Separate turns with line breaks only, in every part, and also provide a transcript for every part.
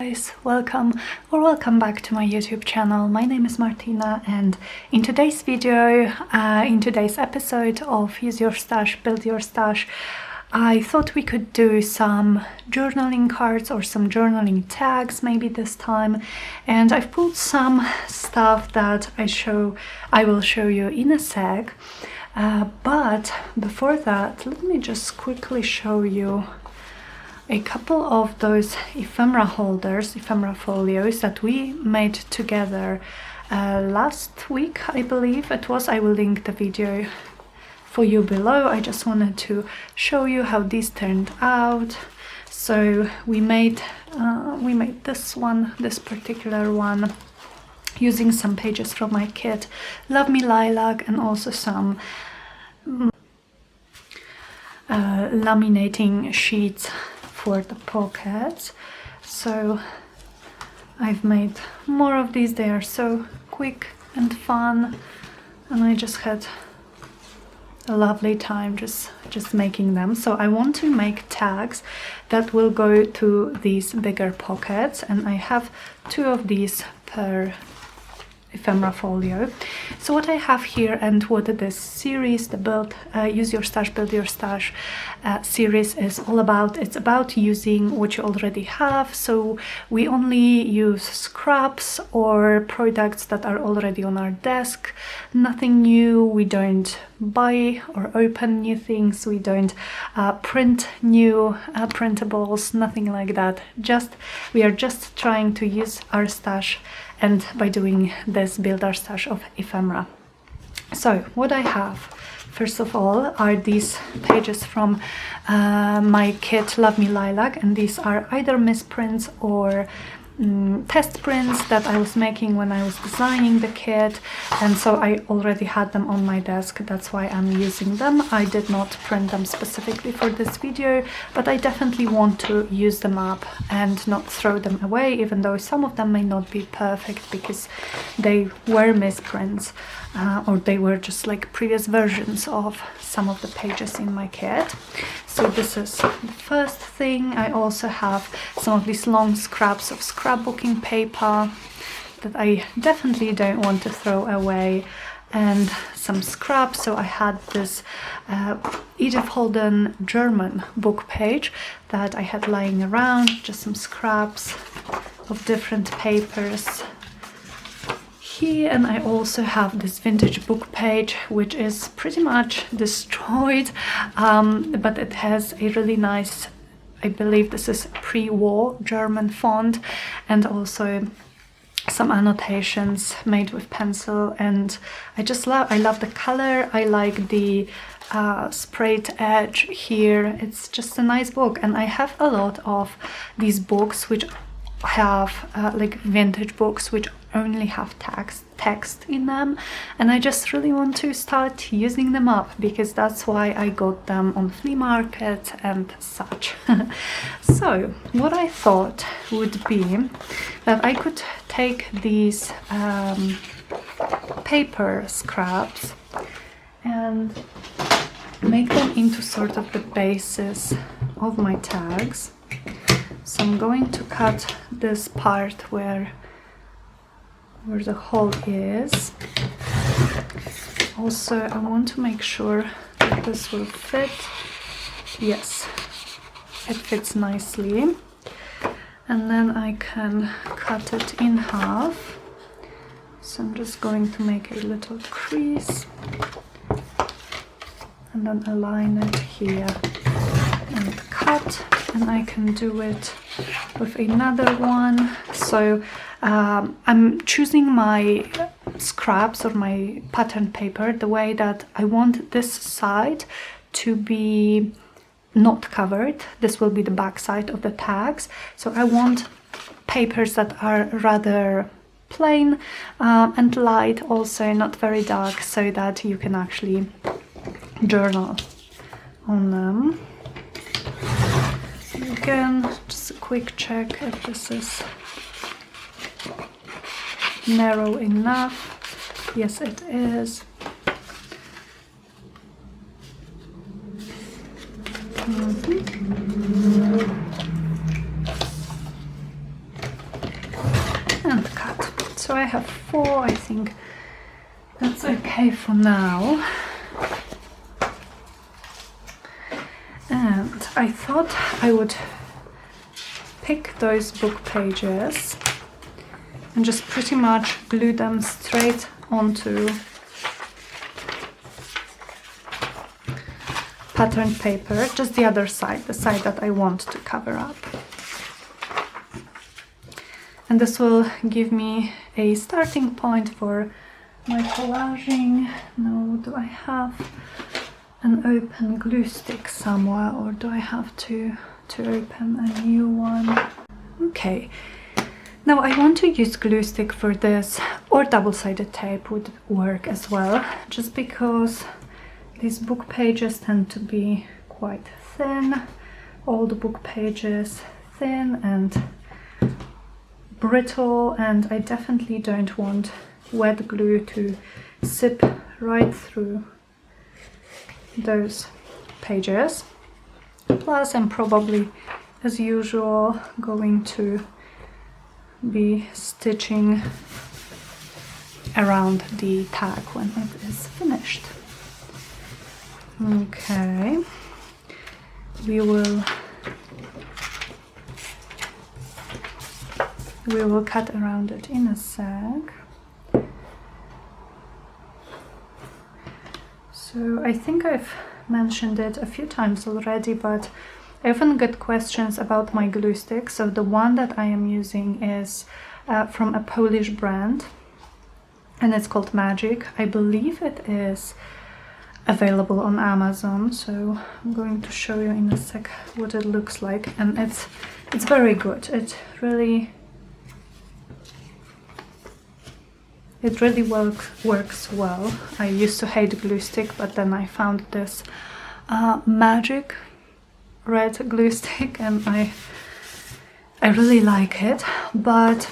Guys, welcome back to my YouTube channel. My name is Martyna, and in today's video, in today's episode of Use Your Stash, Build Your Stash, I thought we could do some journaling cards or some journaling tags maybe this time, and I've pulled some stuff that I will show you in a sec, but before that, let me just quickly show you a couple of those ephemera holders, ephemera folios that we made together last week, I believe it was. I will link the video for you below. I just wanted to show you how these turned out. So we made this particular one using some pages from my kit Love Me Lilac, and also some laminating sheets for the pockets. So I've made more of these. They are so quick and fun, and I just had a lovely time just making them. So I want to make tags that will go to these bigger pockets, and I have 2 of these per ephemera folio. So what I have here, and what this series, the Use Your Stash, Build Your Stash series is all about, it's about using what you already have. So we only use scraps or products that are already on our desk, nothing new. We don't buy or open new things, we don't print new printables, nothing like that. We are just trying to use our stash, and by doing this, build our stash of ephemera. So what I have, first of all, are these pages from my kit Love Me Lilac, and these are either misprints or test prints that I was making when I was designing the kit, and so I already had them on my desk. That's why I'm using them. I did not print them specifically for this video, but I definitely want to use them up and not throw them away, even though some of them may not be perfect because they were misprints or they were just like previous versions of some of the pages in my kit. So this is the first thing. I also have some of these long scraps of scrapbooking paper that I definitely don't want to throw away, and some scraps. So I had this Edith Holden German book page that I had lying around, just some scraps of different papers here. And I also have this vintage book page, which is pretty much destroyed, but it has a really nice, I believe this is pre-war German font, and also some annotations made with pencil. And I love the color. I like the sprayed edge here. It's just a nice book, and I have a lot of these books which have like vintage books which only have text in them, and I just really want to start using them up, because that's why I got them on flea market and such. So what I thought would be that I could take these paper scraps and make them into sort of the basis of my tags. So I'm going to cut this part where the hole is. Also, I want to make sure that this will fit. Yes, it fits nicely. And then I can cut it in half. So I'm just going to make a little crease and then align it here and cut. And I can do it with another one. So I'm choosing my scraps or my pattern paper the way that I want this side to be not covered. This will be the back side of the tags. So I want papers that are rather plain and light, also not very dark, so that you can actually journal on them. Again, just a quick check if this is narrow enough. Yes, it is. So I have 4, I think that's okay for now. And I thought I would pick those book pages and just pretty much glue them straight onto patterned paper, just the other side, the side that I want to cover up. And this will give me a starting point for my collaging. Now, do I have an open glue stick somewhere, or do I have to open a new one? Okay. Now I want to use glue stick for this, or double-sided tape would work as well, just because these book pages tend to be quite thin, all the book pages thin and brittle, and I definitely don't want wet glue to sip right through those pages. Plus, I'm probably, as usual, going to be stitching around the tag when it is finished. Okay, we will cut around it in a sec. So I think I've mentioned it a few times already, but I often get questions about my glue stick. So the one that I am using is from a Polish brand, and it's called Magic. I believe it is available on Amazon, so I'm going to show you in a sec what it looks like, and it's very good. It really works well. I used to hate glue stick, but then I found this Magic red glue stick, and I really like it. But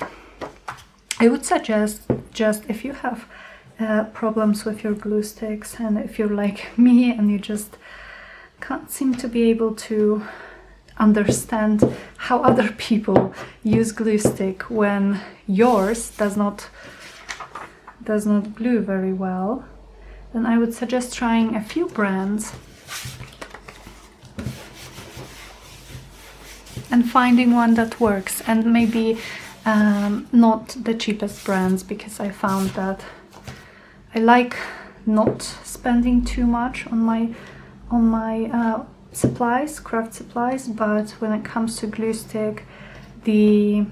I would suggest, just if you have problems with your glue sticks, and if you're like me and you just can't seem to be able to understand how other people use glue stick when yours does not glue very well, then I would suggest trying a few brands and finding one that works, and maybe not the cheapest brands, because I found that I like not spending too much on my supplies, craft supplies, but when it comes to glue stick, the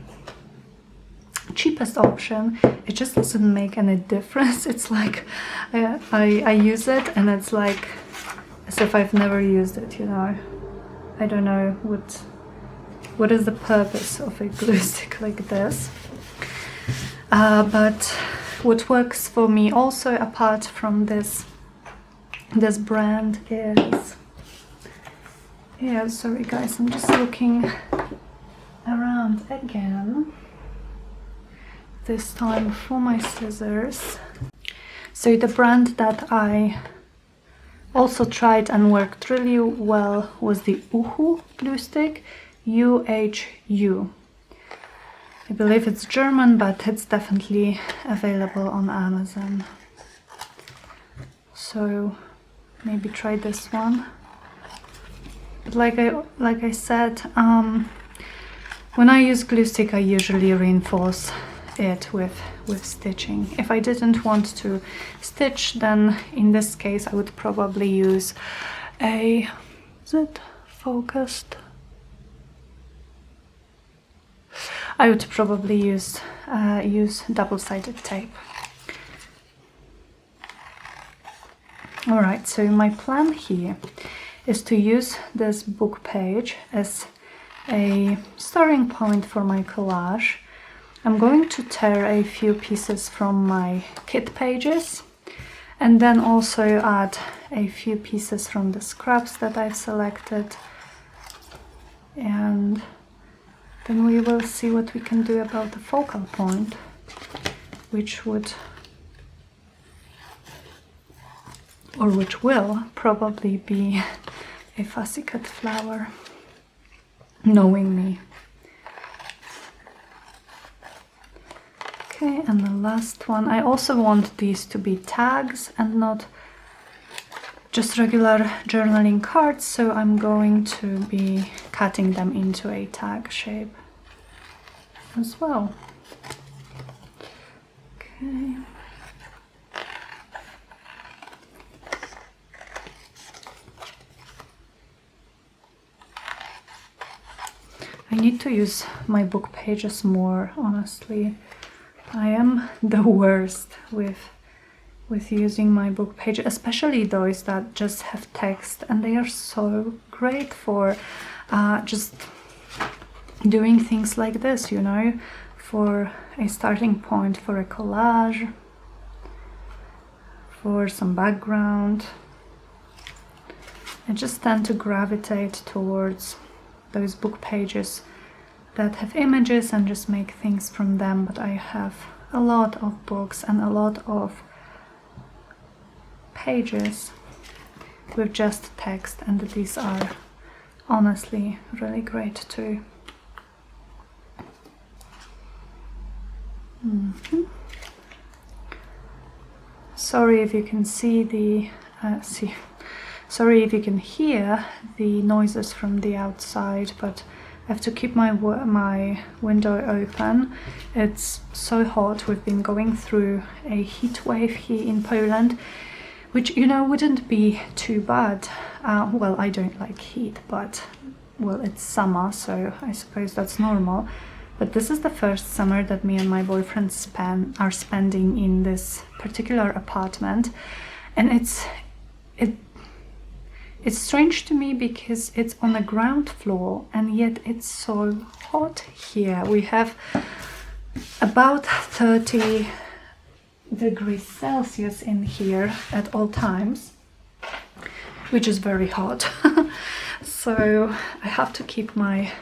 cheapest option, it just doesn't make any difference. It's like I use it and it's like as if I've never used it, you know. I don't know what is the purpose of a glue stick like this. But what works for me also, apart from this brand, is, yeah, sorry guys, I'm just looking around again, this time for my scissors. So the brand that I also tried and worked really well was the Uhu glue stick, UHU. I believe it's German, but it's definitely available on Amazon. So maybe try this one. But like I said, when I use glue stick, I usually reinforce it with stitching. If I didn't want to stitch, then in this case I would probably use a, is it focused? I would probably use double-sided tape. Alright, so my plan here is to use this book page as a starting point for my collage. I'm going to tear a few pieces from my kit pages, and then also add a few pieces from the scraps that I've selected, and then we will see what we can do about the focal point, which will probably be a fussy cut flower, knowing me. Okay, and the last one, I also want these to be tags and not just regular journaling cards, so I'm going to be cutting them into a tag shape as well. Okay. I need to use my book pages more, honestly. I am the worst with using my book page, especially those that just have text, and they are so great for just doing things like this, you know, for a starting point, for a collage, for some background. I just tend to gravitate towards those book pages that have images and just make things from them, but I have a lot of books and a lot of pages with just text, and these are honestly really great too. Sorry if you can see the sorry if you can hear the noises from the outside, but I have to keep my window open. It's so hot. We've been going through a heat wave here in Poland, which, you know, wouldn't be too bad. Well, I don't like heat, but, well, it's summer, so I suppose that's normal. But this is the first summer that me and my boyfriend are spending in this particular apartment, and it's strange to me because it's on the ground floor and yet it's so hot here. We have about 30 degrees Celsius in here at all times, which is very hot. So I have to keep my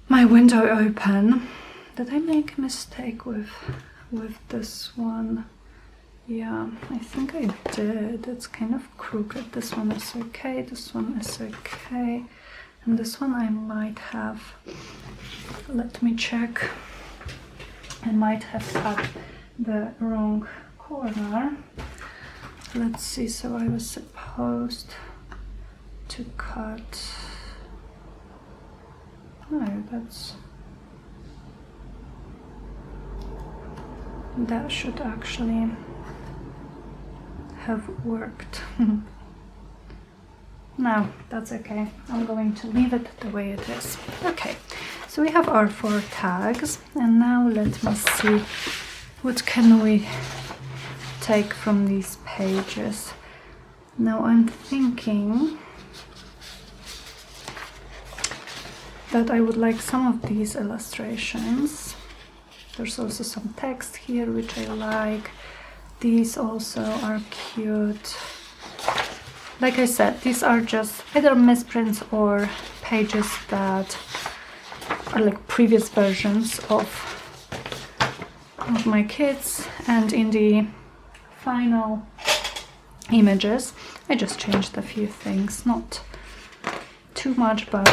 window open. Did I make a mistake with this one? Yeah, I think I did. It's kind of crooked. This one is okay, this one is okay, and this one I might have, let me check, I might have cut the wrong corner. Let's see, so I was supposed to cut, no, that should actually have worked. No, that's okay. I'm going to leave it the way it is. Okay, so we have our 4 tags, and now let me see what can we take from these pages. Now I'm thinking that I would like some of these illustrations. There's also some text here which I like. These also are cute. Like I said, these are just either misprints or pages that are like previous versions of my kids, and in the final images I just changed a few things, not too much, but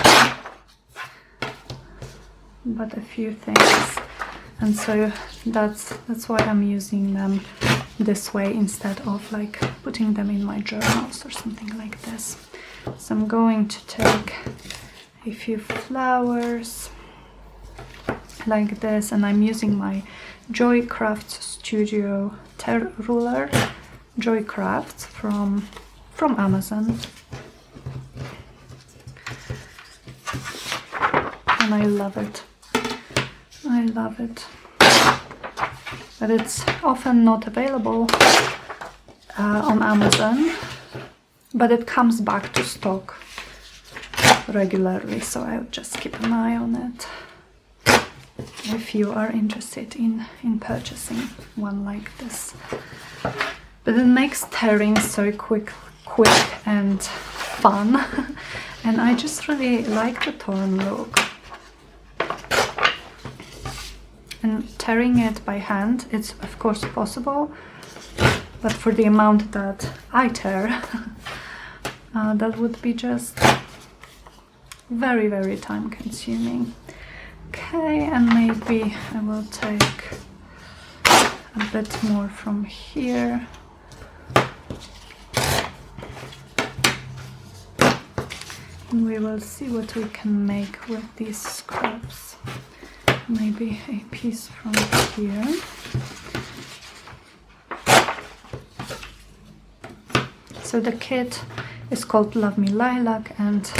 a few things, and so that's why I'm using them this way instead of like putting them in my journals or something like this. So I'm going to take a few flowers like this, and I'm using my Joy Crafts Studio tear ruler, Joy Crafts from Amazon, and I love it. I love it. But it's often not available on Amazon, but it comes back to stock regularly, so I'll just keep an eye on it if you are interested in purchasing one like this. But it makes tearing so quick and fun, and I just really like the torn look. And tearing it by hand, it's of course possible, but for the amount that I tear, that would be just very, very time consuming. Okay. Okay, and maybe I will take a bit more from here. And we will see what we can make with these scraps. Maybe a piece from here. So the kit is called Love Me Lilac, and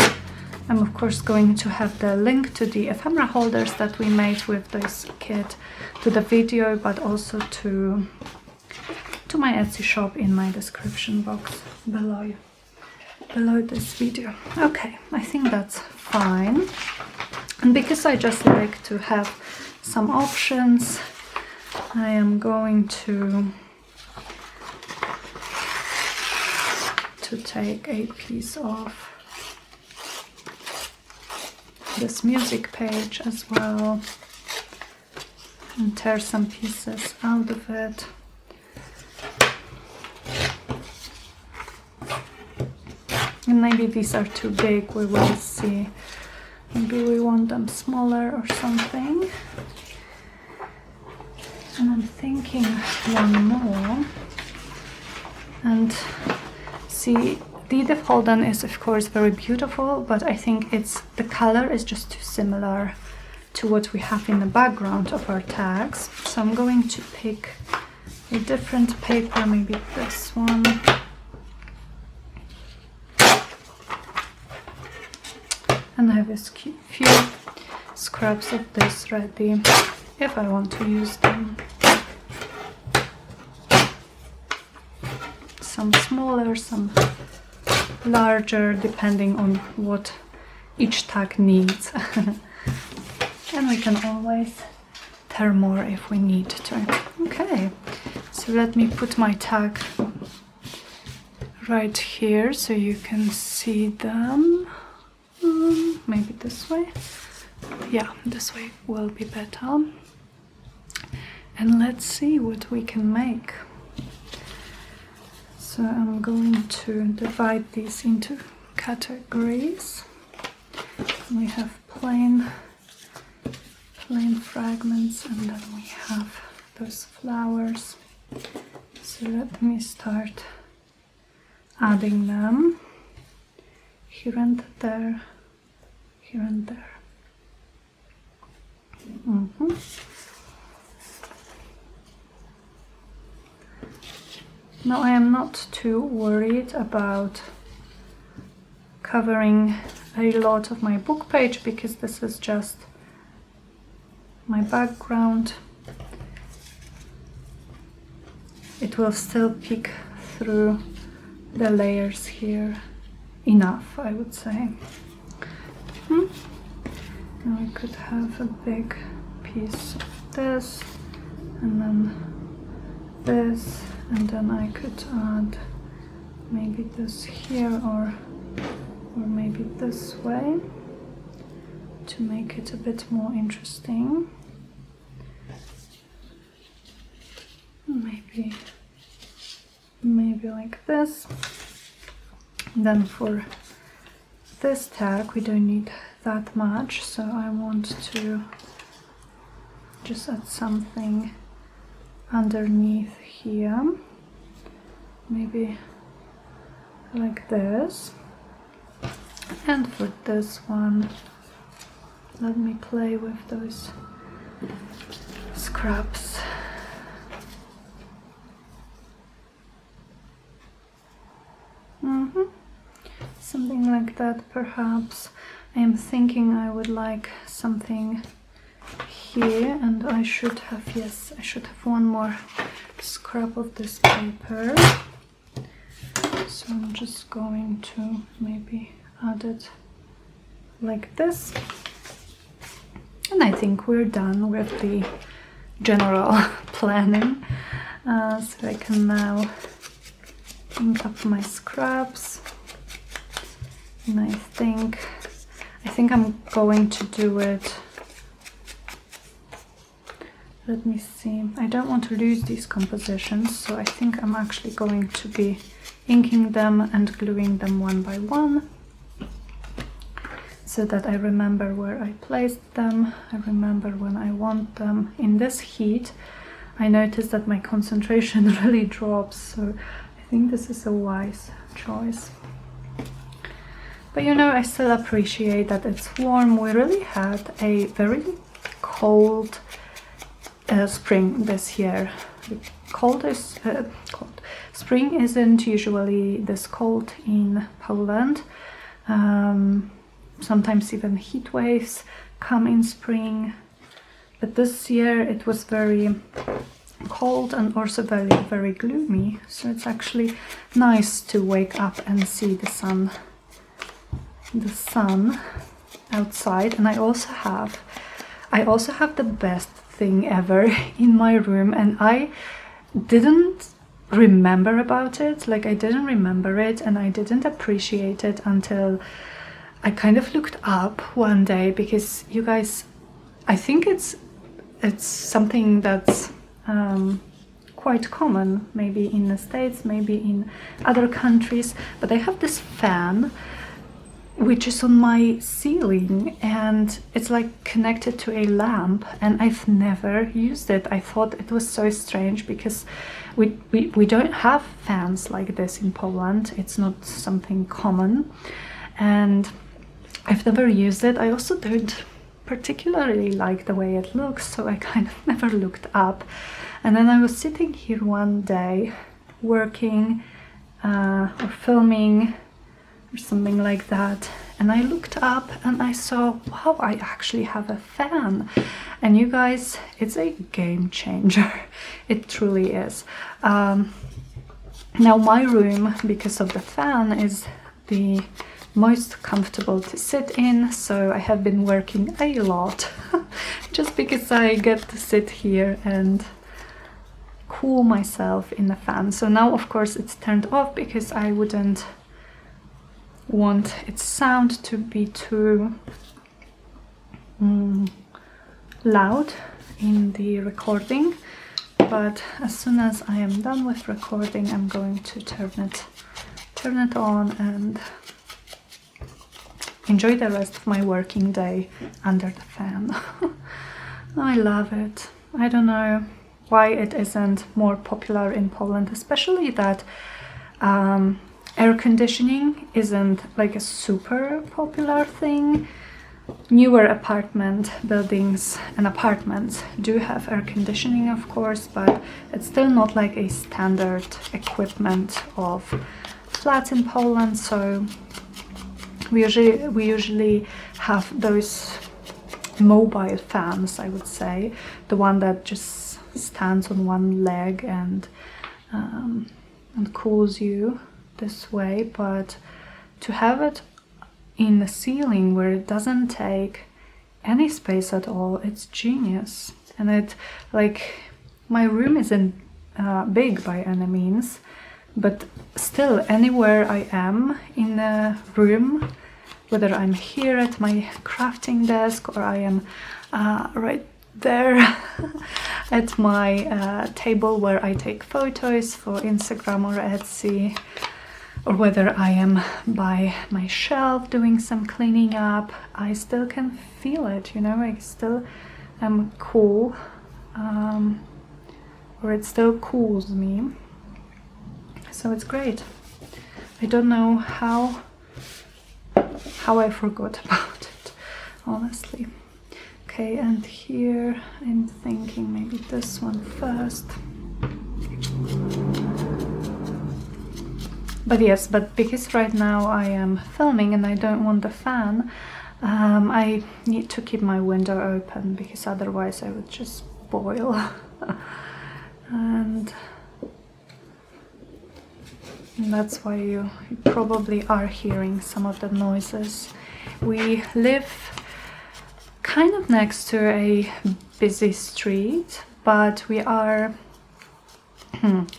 I'm of course going to have the link to the ephemera holders that we made with this kit to the video, but also to my Etsy shop in my description box below this video. Okay, I think that's fine. And because I just like to have some options, I am going to take a piece of this music page as well and tear some pieces out of it. And maybe these are too big, we will see. Maybe we want them smaller or something. And I'm thinking one more. And see, the Edith Holden is of course very beautiful, but I think the color is just too similar to what we have in the background of our tags. So I'm going to pick a different paper, maybe this one. And I have a few scraps of this ready if I want to use them. Some smaller, some larger, depending on what each tag needs. And we can always tear more if we need to. Okay, so let me put my tag right here so you can see them. Maybe this way. Yeah, this way will be better. And let's see what we can make. So I'm going to divide these into categories. We have plain fragments, and then we have those flowers. So let me start adding them here and there, here and there. Now I am not too worried about covering a lot of my book page because this is just my background. It will still peek through the layers here enough, I would say. Now I could have a big piece of this, and then this, and then I could add maybe this here or maybe this way to make it a bit more interesting. Maybe like this. And then for this tag we don't need that much, so I want to just add something underneath here, maybe like this. And for this one, let me play with those scraps. Something like that, perhaps. I am thinking I would like something here, and I should have one more scrap of this paper. So I'm just going to maybe add it like this. And I think we're done with the general planning. So I can now ink up my scraps. And I think I'm going to do it. Let me see. I don't want to lose these compositions, so I think I'm actually going to be inking them and gluing them one by one. so that I remember where I placed them. I remember when I want them. In this heat, I noticed that my concentration really drops, so I think this is a wise choice. But you know, I still appreciate that it's warm. We really had a very cold spring this year. The coldest spring isn't usually this cold in Poland. Sometimes even heat waves come in spring, but this year it was very cold and also very gloomy, so it's actually nice to wake up and see the sun outside. And I also have the best thing ever in my room, and I didn't remember about it, like I didn't remember it and I didn't appreciate it until I kind of looked up one day, because you guys, I think it's something that's quite common, maybe in the States, maybe in other countries, but I have this fan which is on my ceiling, and it's like connected to a lamp, and I've never used it. I thought it was so strange because we don't have fans like this in Poland. It's not something common, and I've never used it. I also don't particularly like the way it looks, so I kind of never looked up. And then I was sitting here one day working or filming or something like that, and I looked up and I saw, wow, I actually have a fan. And you guys, it's a game changer. It truly is. Now my room, because of the fan, is the most comfortable to sit in, so I have been working a lot just because I get to sit here and cool myself in the fan. So now of course it's turned off because I wouldn't want its sound to be too loud in the recording, but as soon as I am done with recording, I'm going to turn it on and enjoy the rest of my working day under the fan. I love it. I don't know why it isn't more popular in Poland, especially that air conditioning isn't like a super popular thing. Newer apartment buildings and apartments do have air conditioning, of course, but it's still not like a standard equipment of flats in Poland. So we usually have those mobile fans, I would say, the one that just stands on one leg and cools you this way. But to have it in the ceiling where it doesn't take any space at all, it's genius. And it, like, my room isn't big by any means, but still anywhere I am in the room, whether I'm here at my crafting desk or I am right there at my table where I take photos for Instagram or Etsy, or whether I am by my shelf doing some cleaning up, I still can feel it, you know, I still am cool, or it still cools me. So it's great. I don't know how I forgot about it, honestly. Okay, and here I'm thinking maybe this one first. But yes, but because right now I am filming and I don't want the fan, I need to keep my window open because otherwise I would just boil. and that's why you probably are hearing some of the noises. We live kind of next to a busy street, but we are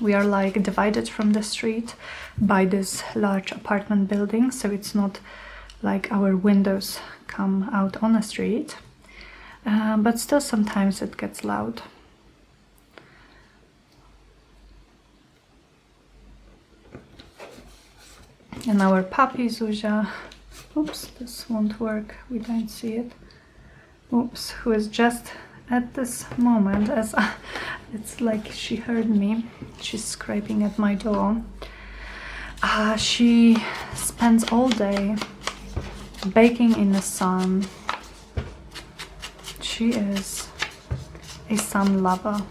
like divided from the street by this large apartment building, so it's not like our windows come out on the street, but still sometimes it gets loud. And our puppy Zuzia Oops, this won't work, we don't see it. Oops, who is just at this moment, as it's like she heard me, she's scraping at my door. She spends all day baking in the sun. She is a sun lover,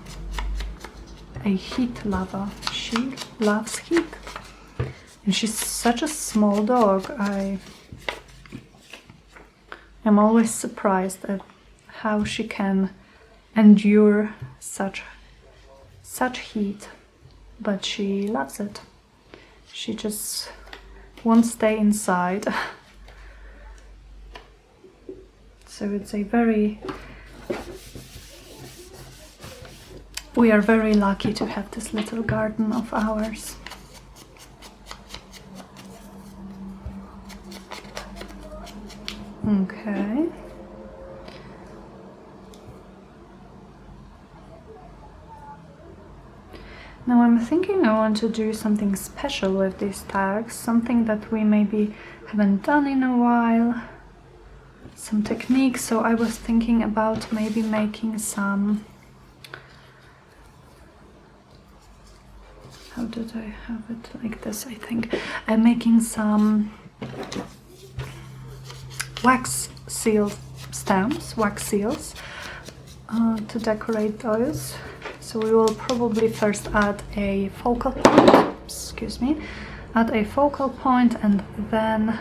a heat lover. She loves heat. And she's such a small dog. I am always surprised at how she can endure such heat, but she loves it. She just won't stay inside. So it's a we are very lucky to have this little garden of ours. Okay. Now I'm thinking I want to do something special with these tags, something that we maybe haven't done in a while, some techniques. So I was thinking about maybe making some, how did I have it, like this, I think. I'm making some wax seal stamps, wax seals, to decorate those. So we will probably first add a focal point, excuse me, add a focal point and then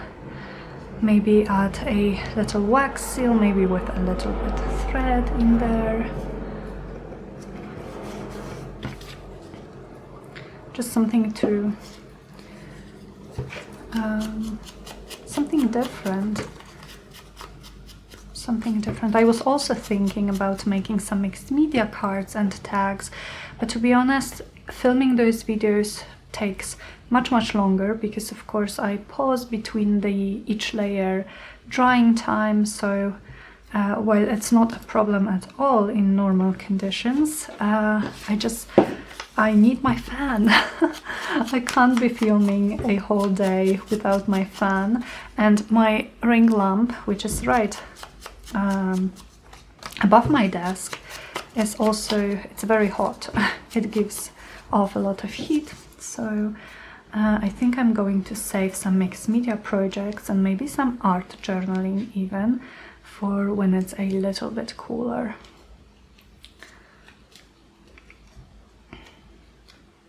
maybe add a little wax seal, maybe with a little bit of thread in there. Just something to, something different. I was also thinking about making some mixed media cards and tags, but to be honest, filming those videos takes much longer because of course I pause between each layer drying time. So while it's not a problem at all in normal conditions, I need my fan. I can't be filming a whole day without my fan, and my ring lamp, which is right above my desk, is also, it's very hot. It gives off a lot of heat, so I think I'm going to save some mixed media projects and maybe some art journaling even for when it's a little bit cooler.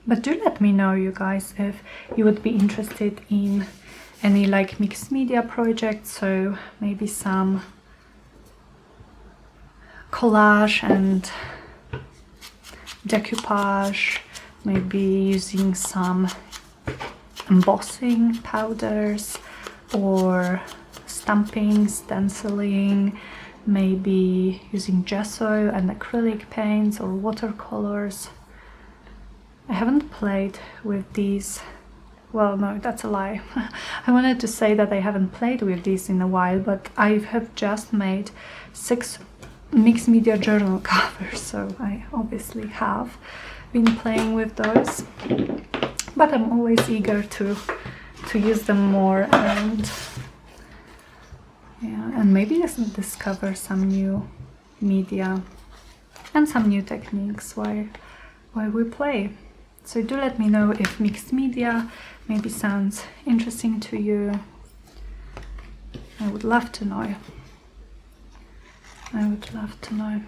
But do let me know, you guys, if you would be interested in any like mixed media projects, so maybe some collage and decoupage, maybe using some embossing powders or stamping, stenciling, maybe using gesso and acrylic paints or watercolors. I haven't played with these, well, no, that's a lie. I wanted to say that I haven't played with these in a while, but I have just made 6 mixed media journal covers, so I obviously have been playing with those, but I'm always eager to use them more and yeah, and maybe discover some new media and some new techniques while we play. So do let me know if mixed media maybe sounds interesting to you. I would love to know. I would love to know.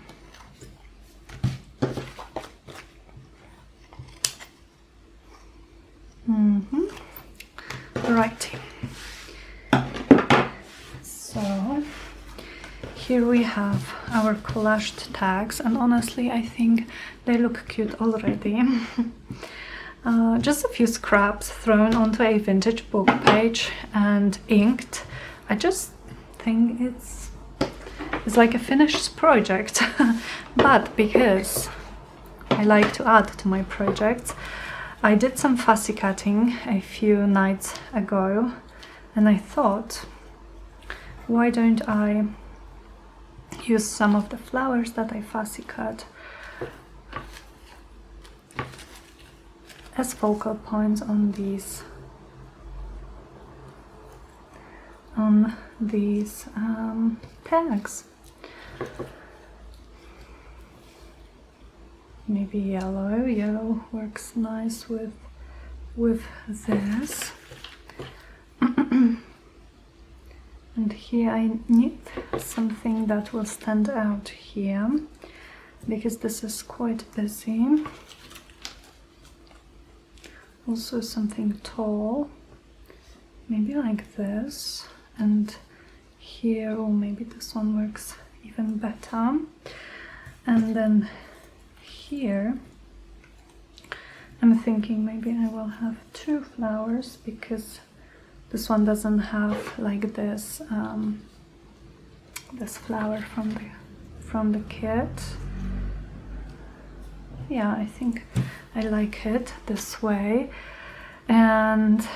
Righty. So here we have our collaged tags, and honestly I think they look cute already. Just a few scraps thrown onto a vintage book page and inked. I just think it's like a finished project. But because I like to add to my projects, I did some fussy cutting a few nights ago, and I thought, why don't I use some of the flowers that I fussy cut as focal points on on these tags. Maybe yellow. Yellow works nice with this. And here I need something that will stand out here, because this is quite busy. Also something tall, maybe like this, and here, or maybe this one works even better. And then here I'm thinking maybe I will have 2 flowers, because this one doesn't have like this this flower from the kit. Yeah, I think I like it this way. And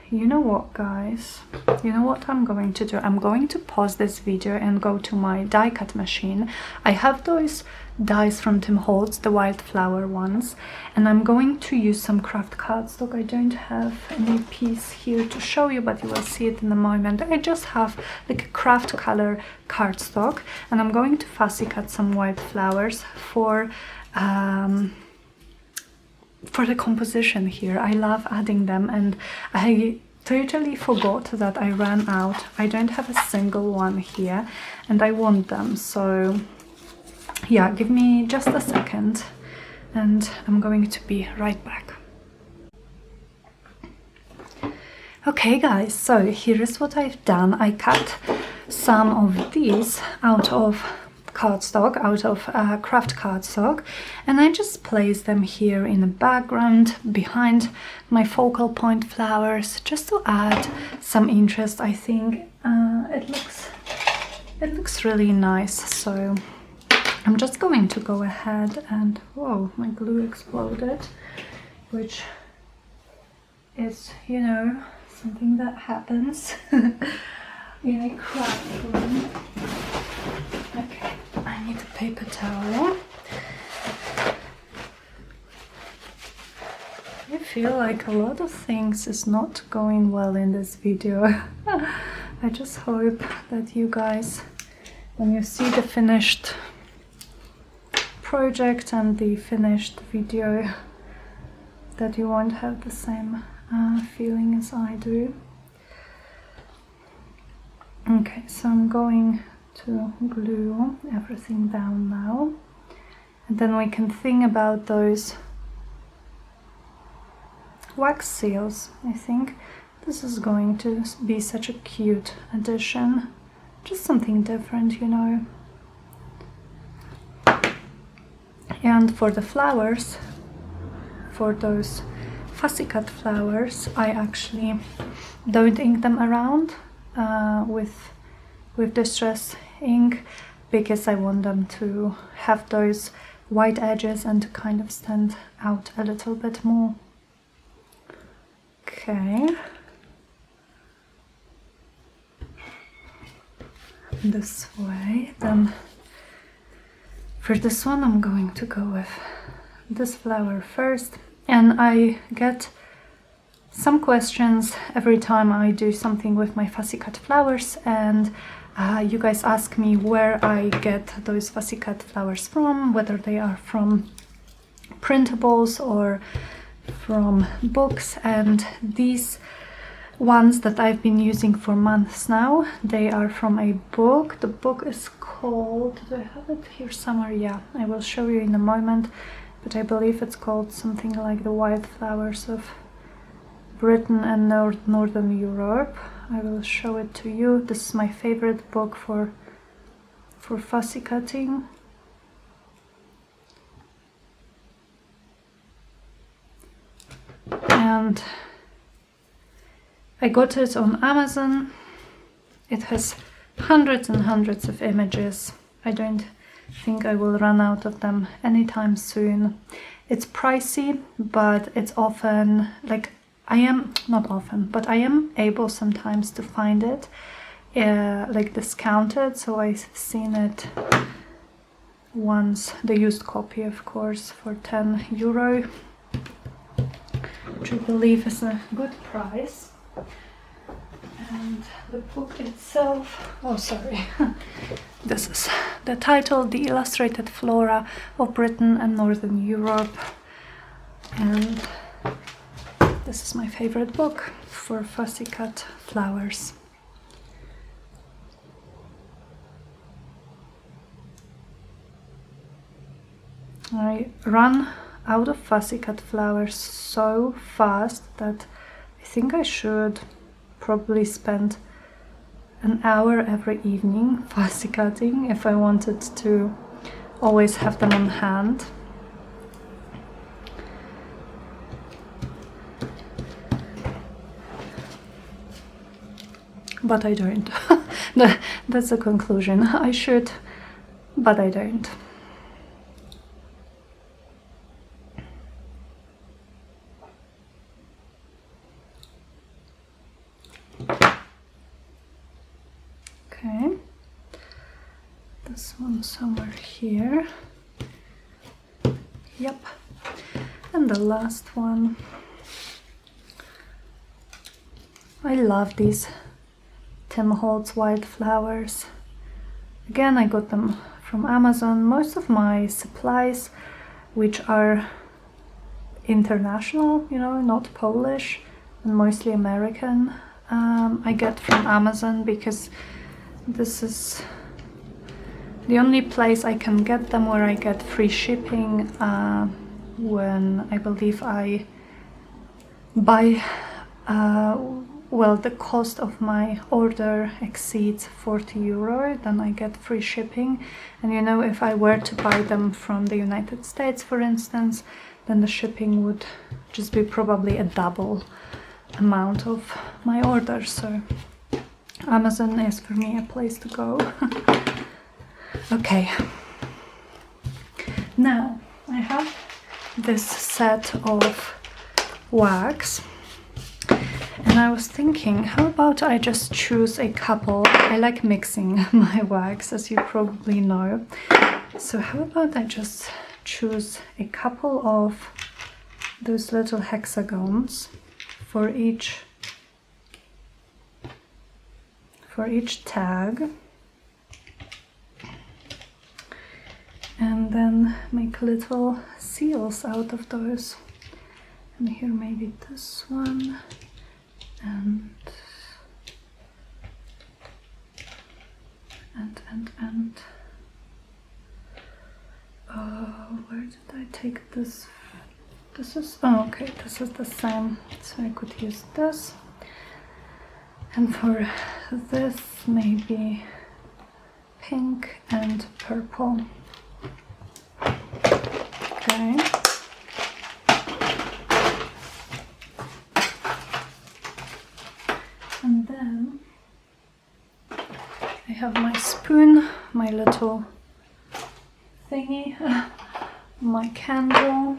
you know what, guys? You know what I'm going to do? I'm going to pause this video and go to my die cut machine. I have those dies from Tim Holtz, the wildflower ones, and I'm going to use some craft cardstock. I don't have any piece here to show you, but you will see it in a moment. I just have like a craft color cardstock, and I'm going to fussy cut some wildflowers for the composition here. I love adding them, and I totally forgot that I ran out. I don't have a single one here, and I want them. So yeah, give me just a second and I'm going to be right back. Okay guys, so here is what I've done. I cut some of these out of cardstock, out of craft cardstock, and I just place them here in the background behind my focal point flowers, just to add some interest. I think it looks really nice. So I'm just going to go ahead and, whoa, my glue exploded, which is, you know, something that happens in a craft room. Okay, I need a paper towel. I feel like a lot of things is not going well in this video. I just hope that you guys, when you see the finished project and the finished video, that you won't have the same feeling as I do. Okay, so I'm going to glue everything down now, and then we can think about those wax seals. I think this is going to be such a cute addition, just something different, you know. And for the flowers, for those fussy cut flowers, I actually don't ink them around with distress ink, because I want them to have those white edges and to kind of stand out a little bit more. Okay. This way. Then for this one I'm going to go with this flower first, and I get some questions every time I do something with my fussy cut flowers, and you guys ask me where I get those fussy cut flowers from, whether they are from printables or from books. And these ones that I've been using for months now, they are from a book. The book is called, do I have it here somewhere? Yeah, I will show you in a moment, but I believe it's called something like The Wildflowers of Britain and Northern Europe. I will show it to you. This is my favorite book for fussy cutting. And I got it on Amazon. It has hundreds and hundreds of images. I don't think I will run out of them anytime soon. It's pricey, but it's often, like, not often, but I am able sometimes to find it like discounted. So I've seen it once, the used copy of course, for €10, which I believe is a good price. And the book itself, oh sorry, this is the title, The Illustrated Flora of Britain and Northern Europe. And this is my favorite book for fussy cut flowers. I run out of fussy cut flowers so fast that I think I should probably spend an hour every evening fussy cutting if I wanted to always have them on hand. But I don't. That's the conclusion. I should, but I don't. Okay, this one somewhere here. Yep, and the last one. I love these Tim Holtz wildflowers. Again, I got them from Amazon. Most of my supplies, which are international, you know, not Polish, and mostly American, I get from Amazon because this is the only place I can get them where I get free shipping when I believe I buy, well, the cost of my order exceeds 40 euro, then I get free shipping. And you know, if I were to buy them from the United States, for instance, then the shipping would just be probably a double amount of my order. So Amazon is for me a place to go. Okay, now I have this set of wax, and I was thinking, how about I just choose a couple? I like mixing my wax, as you probably know. So how about I just choose a couple of those little hexagons for each tag, and then make little seals out of those. And here maybe this one, and where did I take this? This is, oh okay, this is the same, so I could use this. And for this, maybe pink and purple. Okay. And then I have my spoon, my little thingy, my candle.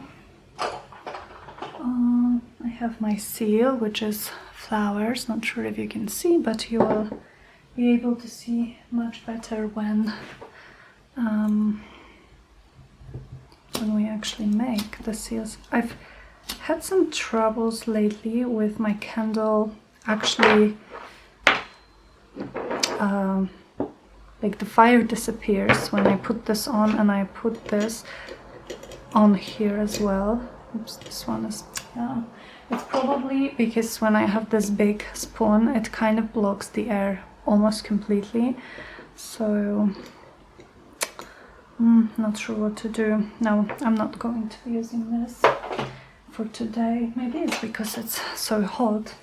I have my seal, which is flowers. Not sure if you can see, but you will be able to see much better when we actually make the seals. I've had some troubles lately with my candle actually, like the fire disappears when I put this on, and I put this on here as well. Oops, this one is, it's probably because when I have this big spoon, it kind of blocks the air almost completely. So, not sure what to do. No, I'm not going to be using this for today. Maybe it's because it's so hot,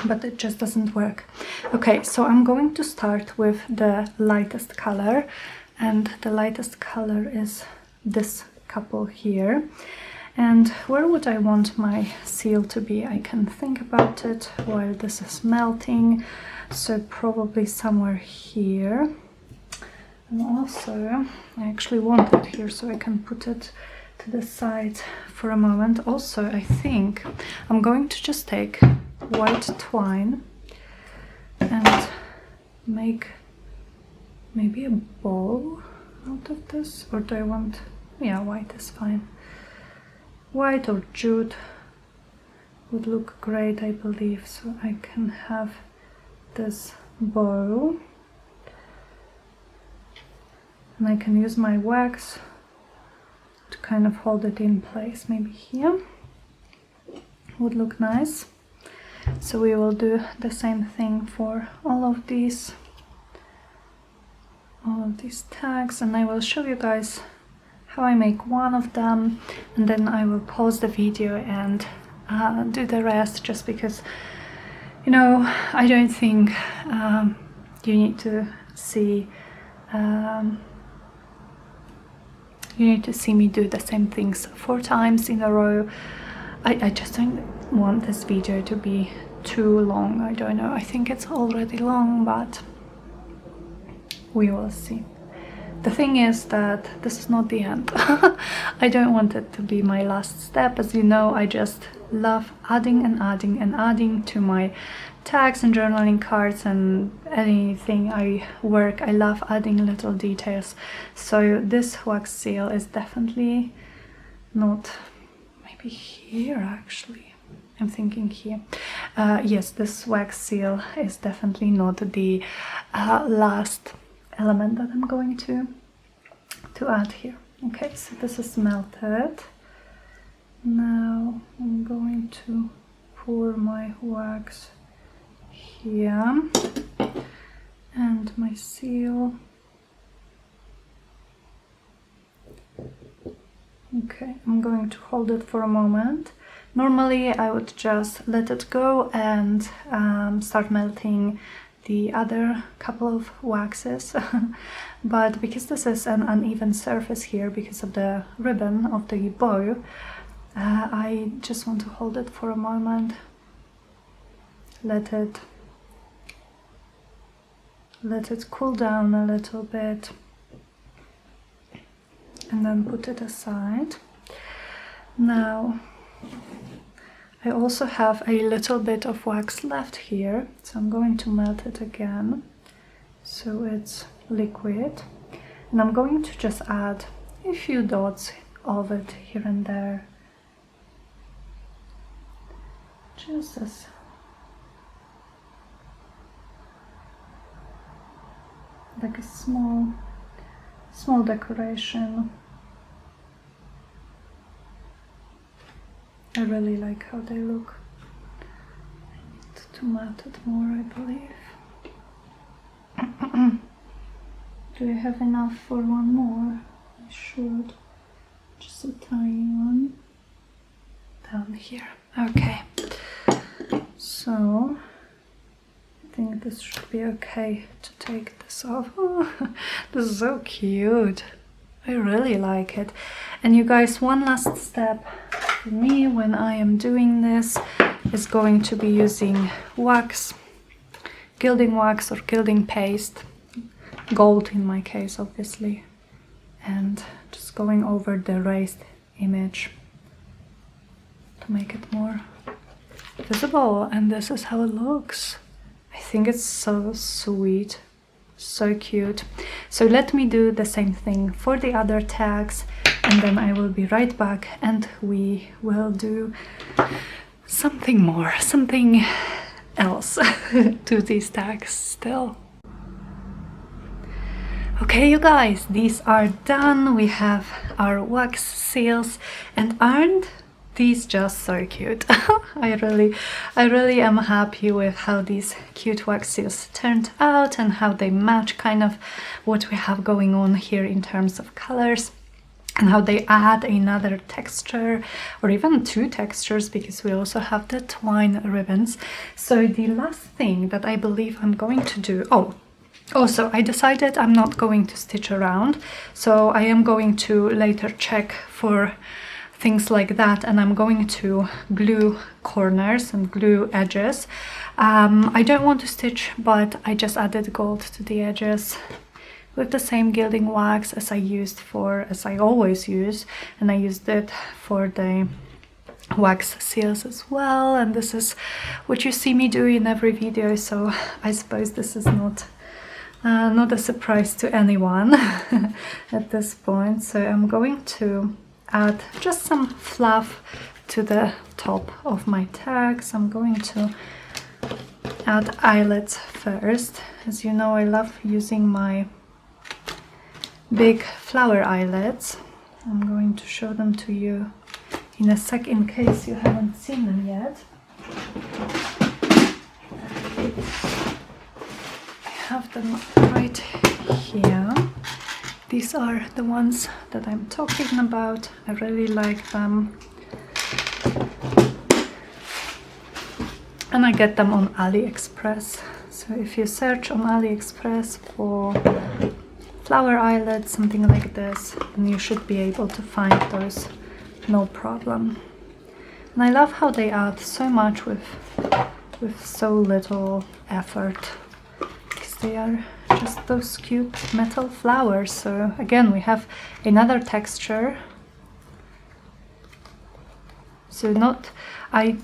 but it just doesn't work. Okay, so I'm going to start with the lightest color, and the lightest color is this couple here. And where would I want my seal to be? I can think about it while this is melting, so probably somewhere here. And also, I actually want it here so I can put it to the side for a moment. Also, I think I'm going to just take white twine and make maybe a bow out of this. Or do I want, yeah, white is fine. White or jute would look great, I believe, so I can have this bow, and I can use my wax to kind of hold it in place. Maybe here would look nice. So we will do the same thing for all of these tags, and I will show you guys how I make one of them, and then I will pause the video and do the rest, just because, you know, I don't think you need to see me do the same things 4 times in a row. I just don't want this video to be too long. I don't know, I think it's already long, but we will see. The thing is that this is not the end. I don't want it to be my last step. As you know, I just love adding and adding and adding to my tags and journaling cards and anything I work. I love adding little details. So this wax seal is definitely not, maybe here actually. I'm thinking here. Yes, this wax seal is definitely not the last element that I'm going to add here. Okay, so this is melted. Now I'm going to pour my wax here and my seal. Okay, I'm going to hold it for a moment. Normally I would just let it go and start melting the other couple of waxes, but because this is an uneven surface here because of the ribbon of the bow, I just want to hold it for a moment, let it cool down a little bit, and then put it aside. Now I also have a little bit of wax left here, so I'm going to melt it again so it's liquid, and I'm going to just add a few dots of it here and there, just as like a small decoration. I really like how they look. I need to melt it more, I believe. Do I have enough for one more? I should. Just a tiny one. Down here. Okay. So, I think this should be okay to take this off. Oh, this is so cute. I really like it. And you guys, one last step for me when I am doing this is going to be using wax, gilding wax or gilding paste, gold in my case obviously, and just going over the raised image to make it more visible. And this is how it looks. I think it's so sweet. So cute. So let me do the same thing for the other tags, and then I will be right back and we will do something more, something else to these tags still. Okay, you guys, these are done. We have our wax seals, and aren't these just so cute? I really am happy with how these cute wax seals turned out and how they match kind of what we have going on here in terms of colors, and how they add another texture, or even 2 textures, because we also have the twine ribbons. So the last thing that I believe I'm going to do, also I decided I'm not going to stitch around, so I am going to later check for things like that, and I'm going to glue corners and glue edges. I don't want to stitch, but I just added gold to the edges with the same gilding wax as I always use, and I used it for the wax seals as well, and this is what you see me do in every video, so I suppose this is not a surprise to anyone at this point. So I'm going to add just some fluff to the top of my tags. I'm going to add eyelets first. As you know, I love using my big flower eyelets. I'm going to show them to you in a sec in case you haven't seen them yet. I have them right here. These are the ones that I'm talking about. I really like them. And I get them on AliExpress. So if you search on AliExpress for flower eyelets, something like this, then you should be able to find those, no problem. And I love how they add so much with so little effort, because they are just those cute metal flowers. So again, we have another texture. So not, I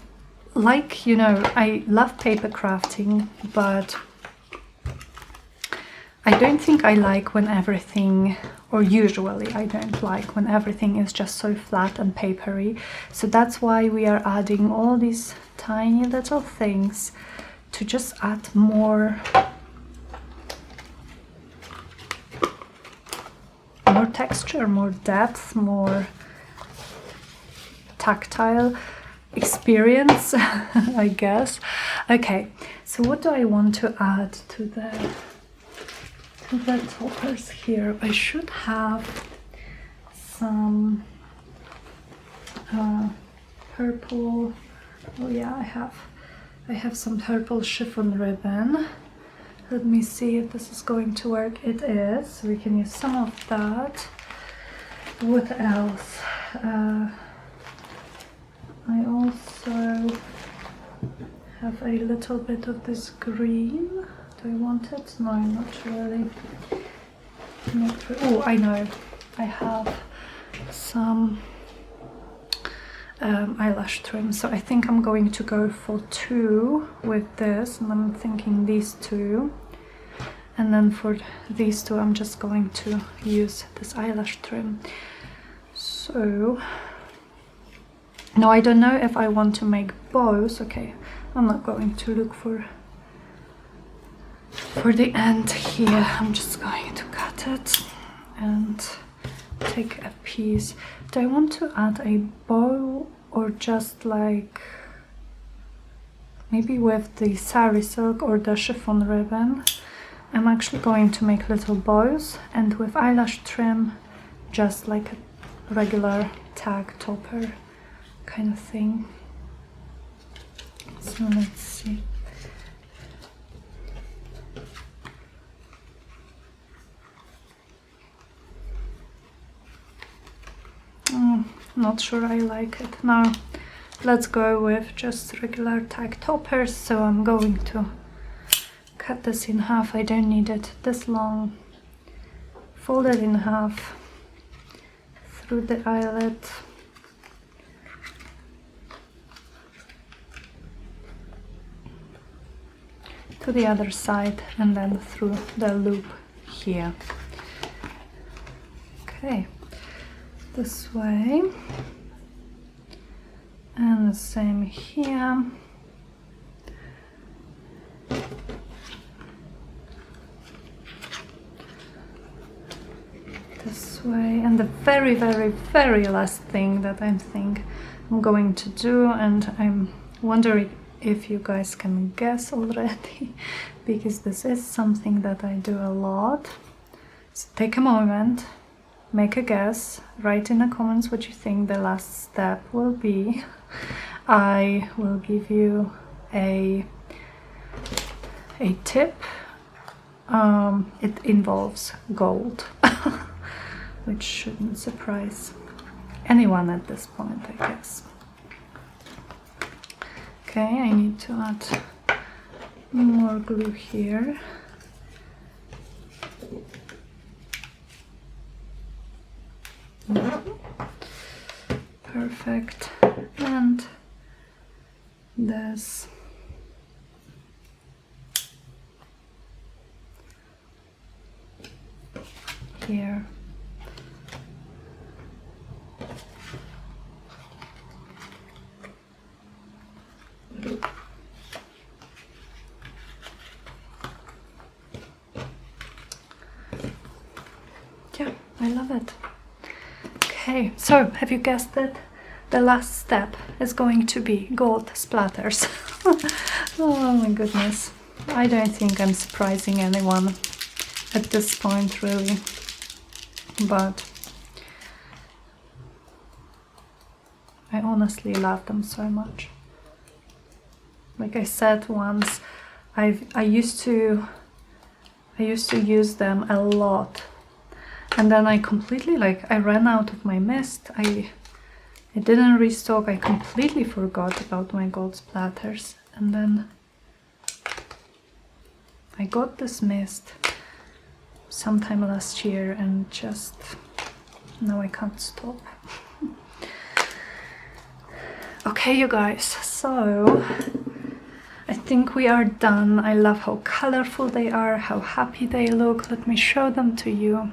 like, you know, I love paper crafting, but I don't think I like when everything, or usually I don't like when everything is just so flat and papery. So that's why we are adding all these tiny little things to just add more texture, more depth, more tactile experience, I guess. Okay, so what do I want to add to the toppers here? I should have some purple. Oh yeah, I have some purple chiffon ribbon. Let me see if this is going to work. It is. So we can use some of that. What else? I also have a little bit of this green. Do I want it? No, not really. Oh, I know. I have some eyelash trim. So I think I'm going to go for 2 with this. And I'm thinking these 2. And then for these 2, I'm just going to use this eyelash trim. So... no, I don't know if I want to make bows. Okay, I'm not going to look for the end here. I'm just going to cut it and take a piece. Do I want to add a bow or just like maybe with the sari silk or the chiffon ribbon? I'm actually going to make little bows, and with eyelash trim just like a regular tag topper kind of thing. So let's see. Not sure I like it. Now let's go with just regular tag toppers. So I'm going to cut this in half. I don't need it this long. Fold it in half through the eyelet. To the other side, and then through the loop here. Okay, this way, and the same here. This way, and the very, very, very last thing that I think I'm going to do, and I'm wondering if you guys can guess already, because this is something that I do a lot. So take a moment, make a guess, write in the comments what you think the last step will be. I will give you a tip. It involves gold, which shouldn't surprise anyone at this point, I guess. Okay, I need to add more glue here. Perfect. And this here. I love it. Okay, so have you guessed it? The last step is going to be gold splatters. Oh my goodness. I don't think I'm surprising anyone at this point, really. But I honestly love them so much. Like I said once, I used to use them a lot, and then I completely, like, I ran out of my mist. I didn't restock. I completely forgot about my gold splatters, and then I got this mist sometime last year, and just now I can't stop. Okay, you guys, so I think we are done. I love how colorful they are, how happy they look. Let me show them to you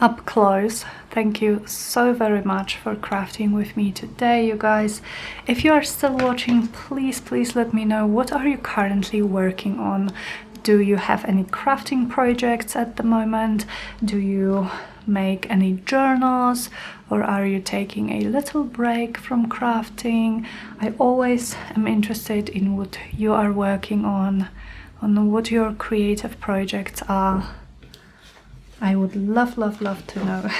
up close. Thank you so very much for crafting with me today, you guys. If you are still watching, please let me know, what are you currently working on? Do you have any crafting projects at the moment? Do you make any journals, or are you taking a little break from crafting? I always am interested in what you are working on what your creative projects are. I would love to know.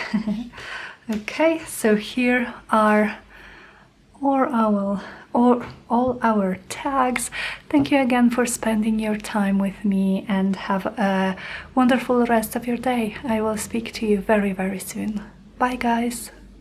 Okay, so here are all our tags. Thank you again for spending your time with me, and have a wonderful rest of your day. I will speak to you very soon. Bye, guys.